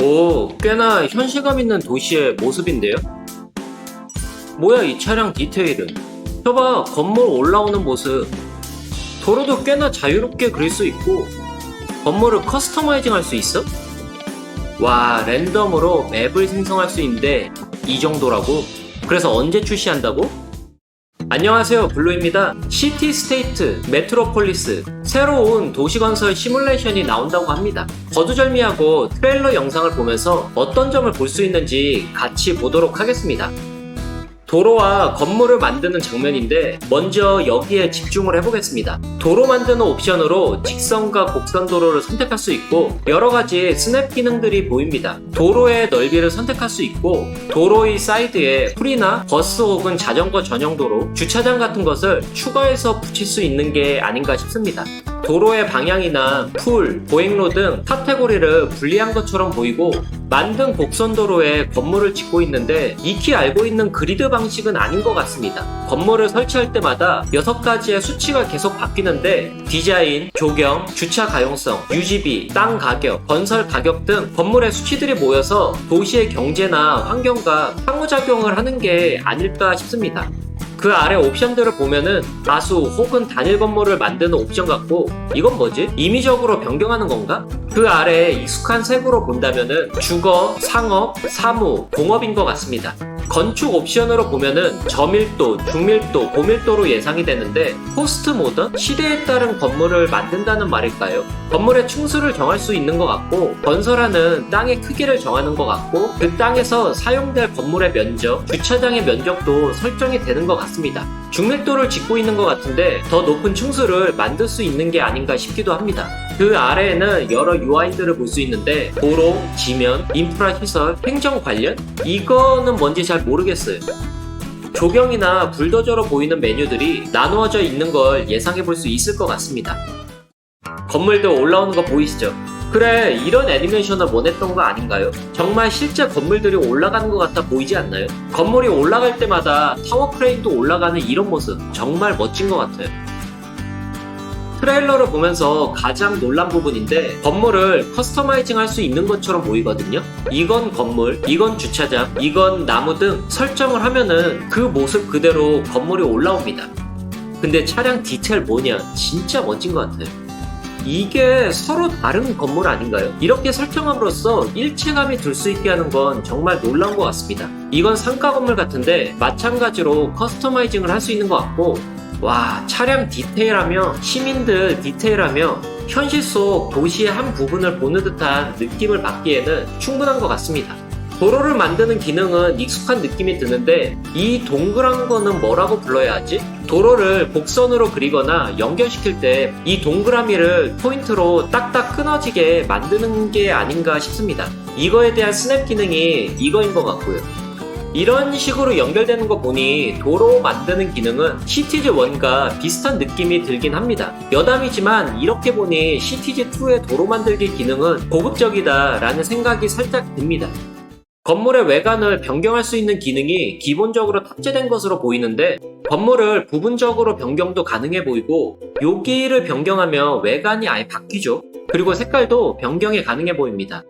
오, 꽤나 현실감 있는 도시의 모습인데요? 뭐야 이 차량 디테일은? 저봐, 건물 올라오는 모습. 도로도 꽤나 자유롭게 그릴 수 있고 건물을 커스터마이징 할 수 있어? 와, 랜덤으로 맵을 생성할 수 있는데 이 정도라고? 그래서 언제 출시한다고? 안녕하세요, 블루입니다. 시티 스테이트 메트로폴리스 새로운 도시건설 시뮬레이션이 나온다고 합니다. 거두절미하고 트레일러 영상을 보면서 어떤 점을 볼 수 있는지 같이 보도록 하겠습니다. 도로와 건물을 만드는 장면인데 먼저 여기에 집중을 해보겠습니다. 도로 만드는 옵션으로 직선과 곡선 도로를 선택할 수 있고 여러가지 스냅 기능들이 보입니다. 도로의 넓이를 선택할 수 있고 도로의 사이드에 풀이나 버스 혹은 자전거 전용 도로, 주차장 같은 것을 추가해서 붙일 수 있는 게 아닌가 싶습니다. 도로의 방향이나 풀, 보행로 등 카테고리를 분리한 것처럼 보이고 만든 곡선도로에 건물을 짓고 있는데 익히 알고 있는 그리드 방식은 아닌 것 같습니다. 건물을 설치할 때마다 6가지의 수치가 계속 바뀌는데 디자인, 조경, 주차 가용성, 유지비, 땅 가격, 건설 가격 등 건물의 수치들이 모여서 도시의 경제나 환경과 상호작용을 하는 게 아닐까 싶습니다. 그 아래 옵션들을 보면은 다수 혹은 단일 건물을 만드는 옵션 같고 이건 뭐지? 임의적으로 변경하는 건가? 그 아래 익숙한 색으로 본다면은 주거, 상업, 사무, 공업인 것 같습니다. 건축 옵션으로 보면은 저밀도, 중밀도, 고밀도로 예상이 되는데 포스트 모던? 시대에 따른 건물을 만든다는 말일까요? 건물의 층수를 정할 수 있는 것 같고 건설하는 땅의 크기를 정하는 것 같고 그 땅에서 사용될 건물의 면적, 주차장의 면적도 설정이 되는 것 같습니다. 중밀도를 짓고 있는 것 같은데 더 높은 층수를 만들 수 있는 게 아닌가 싶기도 합니다. 그 아래에는 여러 UI들을 볼 수 있는데 도로, 지면, 인프라 시설, 행정 관련? 이거는 뭔지 잘 모르겠어요. 조경이나 불도저로 보이는 메뉴들이 나누어져 있는 걸 예상해 볼 수 있을 것 같습니다. 건물들 올라오는 거 보이시죠? 그래, 이런 애니메이션을 원했던 거 아닌가요? 정말 실제 건물들이 올라가는 것 같아 보이지 않나요? 건물이 올라갈 때마다 타워 크레인도 올라가는 이런 모습 정말 멋진 것 같아요. 트레일러를 보면서 가장 놀란 부분인데 건물을 커스터마이징 할 수 있는 것처럼 보이거든요. 이건 건물, 이건 주차장, 이건 나무 등 설정을 하면은 그 모습 그대로 건물이 올라옵니다. 근데 차량 디테일 뭐냐, 진짜 멋진 것 같아요. 이게 서로 다른 건물 아닌가요? 이렇게 설정함으로써 일체감이 들 수 있게 하는 건 정말 놀라운 것 같습니다. 이건 상가 건물 같은데 마찬가지로 커스터마이징을 할 수 있는 것 같고 와, 차량 디테일하며 시민들 디테일하며 현실 속 도시의 한 부분을 보는 듯한 느낌을 받기에는 충분한 것 같습니다. 도로를 만드는 기능은 익숙한 느낌이 드는데 이 동그란 거는 뭐라고 불러야 하지? 도로를 곡선으로 그리거나 연결시킬 때 이 동그라미를 포인트로 딱딱 끊어지게 만드는 게 아닌가 싶습니다. 이거에 대한 스냅 기능이 이거인 것 같고요. 이런 식으로 연결되는 거 보니 도로 만드는 기능은 시티즈1과 비슷한 느낌이 들긴 합니다. 여담이지만 이렇게 보니 시티즈2의 도로 만들기 기능은 고급적이다 라는 생각이 살짝 듭니다. 건물의 외관을 변경할 수 있는 기능이 기본적으로 탑재된 것으로 보이는데 건물을 부분적으로 변경도 가능해 보이고 여기를 변경하면 외관이 아예 바뀌죠. 그리고 색깔도 변경이 가능해 보입니다.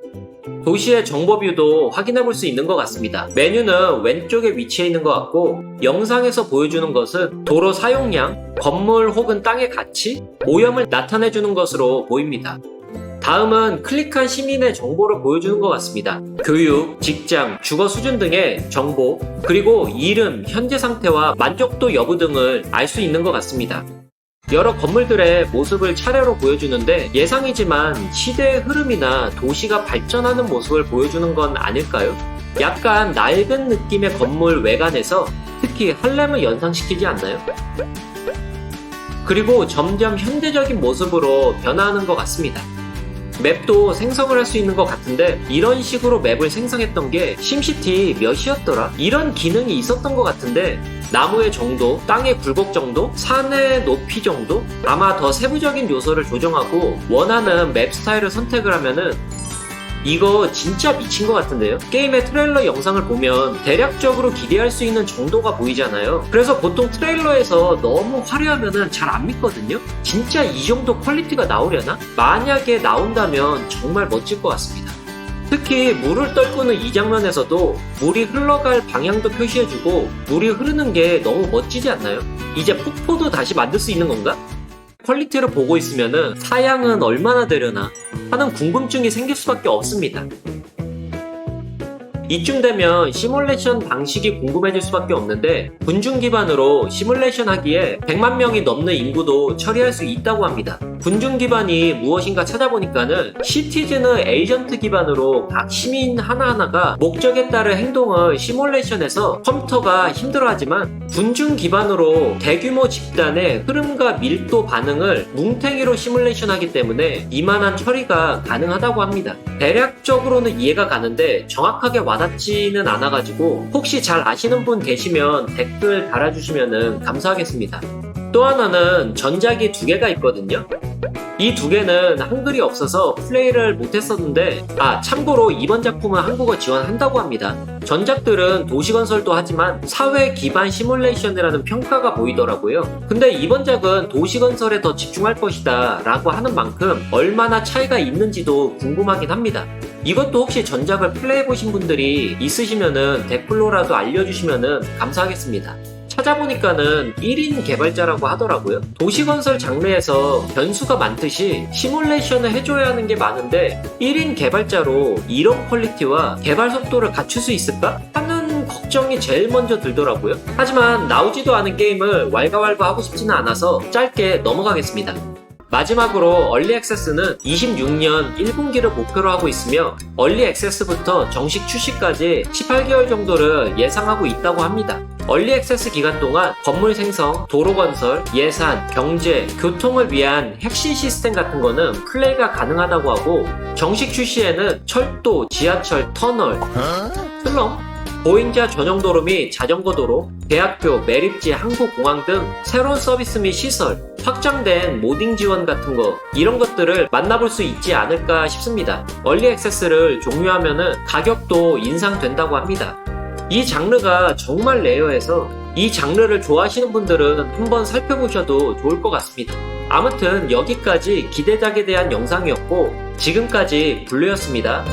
도시의 정보 뷰도 확인해 볼 수 있는 것 같습니다. 메뉴는 왼쪽에 위치해 있는 것 같고 영상에서 보여주는 것은 도로 사용량, 건물 혹은 땅의 가치, 오염을 나타내 주는 것으로 보입니다. 다음은 클릭한 시민의 정보를 보여주는 것 같습니다. 교육, 직장, 주거 수준 등의 정보, 그리고 이름, 현재 상태와 만족도 여부 등을 알 수 있는 것 같습니다. 여러 건물들의 모습을 차례로 보여주는데 예상이지만 시대의 흐름이나 도시가 발전하는 모습을 보여주는 건 아닐까요? 약간 낡은 느낌의 건물 외관에서 특히 할렘을 연상시키지 않나요? 그리고 점점 현대적인 모습으로 변화하는 것 같습니다. 맵도 생성을 할 수 있는 것 같은데 이런 식으로 맵을 생성했던 게 심시티 몇이었더라? 이런 기능이 있었던 것 같은데 나무의 정도, 땅의 굴곡 정도, 산의 높이 정도? 아마 더 세부적인 요소를 조정하고 원하는 맵 스타일을 선택을 하면은 이거 진짜 미친 것 같은데요? 게임의 트레일러 영상을 보면 대략적으로 기대할 수 있는 정도가 보이잖아요. 그래서 보통 트레일러에서 너무 화려하면은 잘 안 믿거든요? 진짜 이 정도 퀄리티가 나오려나? 만약에 나온다면 정말 멋질 것 같습니다. 특히 물을 떨구는 이 장면에서도 물이 흘러갈 방향도 표시해주고 물이 흐르는 게 너무 멋지지 않나요? 이제 폭포도 다시 만들 수 있는 건가? 퀄리티를 보고 있으면은 사양은 얼마나 되려나 하는 궁금증이 생길 수밖에 없습니다. 이쯤 되면 시뮬레이션 방식이 궁금해질 수밖에 없는데 군중 기반으로 시뮬레이션 하기에 100만 명이 넘는 인구도 처리할 수 있다고 합니다. 군중 기반이 무엇인가 찾아보니까는 시티즌의 에이전트 기반으로 각 시민 하나하나가 목적에 따른 행동을 시뮬레이션해서 컴퓨터가 힘들어하지만 군중 기반으로 대규모 집단의 흐름과 밀도 반응을 뭉탱이로 시뮬레이션 하기 때문에 이만한 처리가 가능하다고 합니다. 대략적으로는 이해가 가는데 정확하게 와닿지는 않아가지고 혹시 잘 아시는 분 계시면 댓글 달아주시면 감사하겠습니다. 또 하나는 전작이 2개가 있거든요. 이 2개는 한글이 없어서 플레이를 못했었는데 참고로 이번 작품은 한국어 지원한다고 합니다. 전작들은 도시건설도 하지만 사회 기반 시뮬레이션이라는 평가가 보이더라고요. 근데 이번 작은 도시건설에 더 집중할 것이다 라고 하는 만큼 얼마나 차이가 있는지도 궁금하긴 합니다. 이것도 혹시 전작을 플레이해보신 분들이 있으시면은 댓글로라도 알려주시면은 감사하겠습니다. 찾아보니까는 1인 개발자라고 하더라고요. 도시건설 장르에서 변수가 많듯이 시뮬레이션을 해줘야 하는 게 많은데 1인 개발자로 이런 퀄리티와 개발 속도를 갖출 수 있을까? 하는 걱정이 제일 먼저 들더라고요. 하지만 나오지도 않은 게임을 왈가왈부 하고 싶지는 않아서 짧게 넘어가겠습니다. 마지막으로 얼리 액세스는 26년 1분기를 목표로 하고 있으며 얼리 액세스부터 정식 출시까지 18개월 정도를 예상하고 있다고 합니다. 얼리 액세스 기간 동안 건물 생성, 도로 건설, 예산, 경제, 교통을 위한 핵심 시스템 같은 거는 플레이가 가능하다고 하고 정식 출시에는 철도, 지하철, 터널, 슬럼, 보행자 전용 도로 및 자전거 도로, 대학교, 매립지, 항구공항 등 새로운 서비스 및 시설, 확장된 모딩 지원 같은 거 이런 것들을 만나볼 수 있지 않을까 싶습니다. 얼리 액세스를 종료하면은 가격도 인상된다고 합니다. 이 장르가 정말 레어해서 이 장르를 좋아하시는 분들은 한번 살펴보셔도 좋을 것 같습니다. 아무튼 여기까지 기대작에 대한 영상이었고 지금까지 블루였습니다.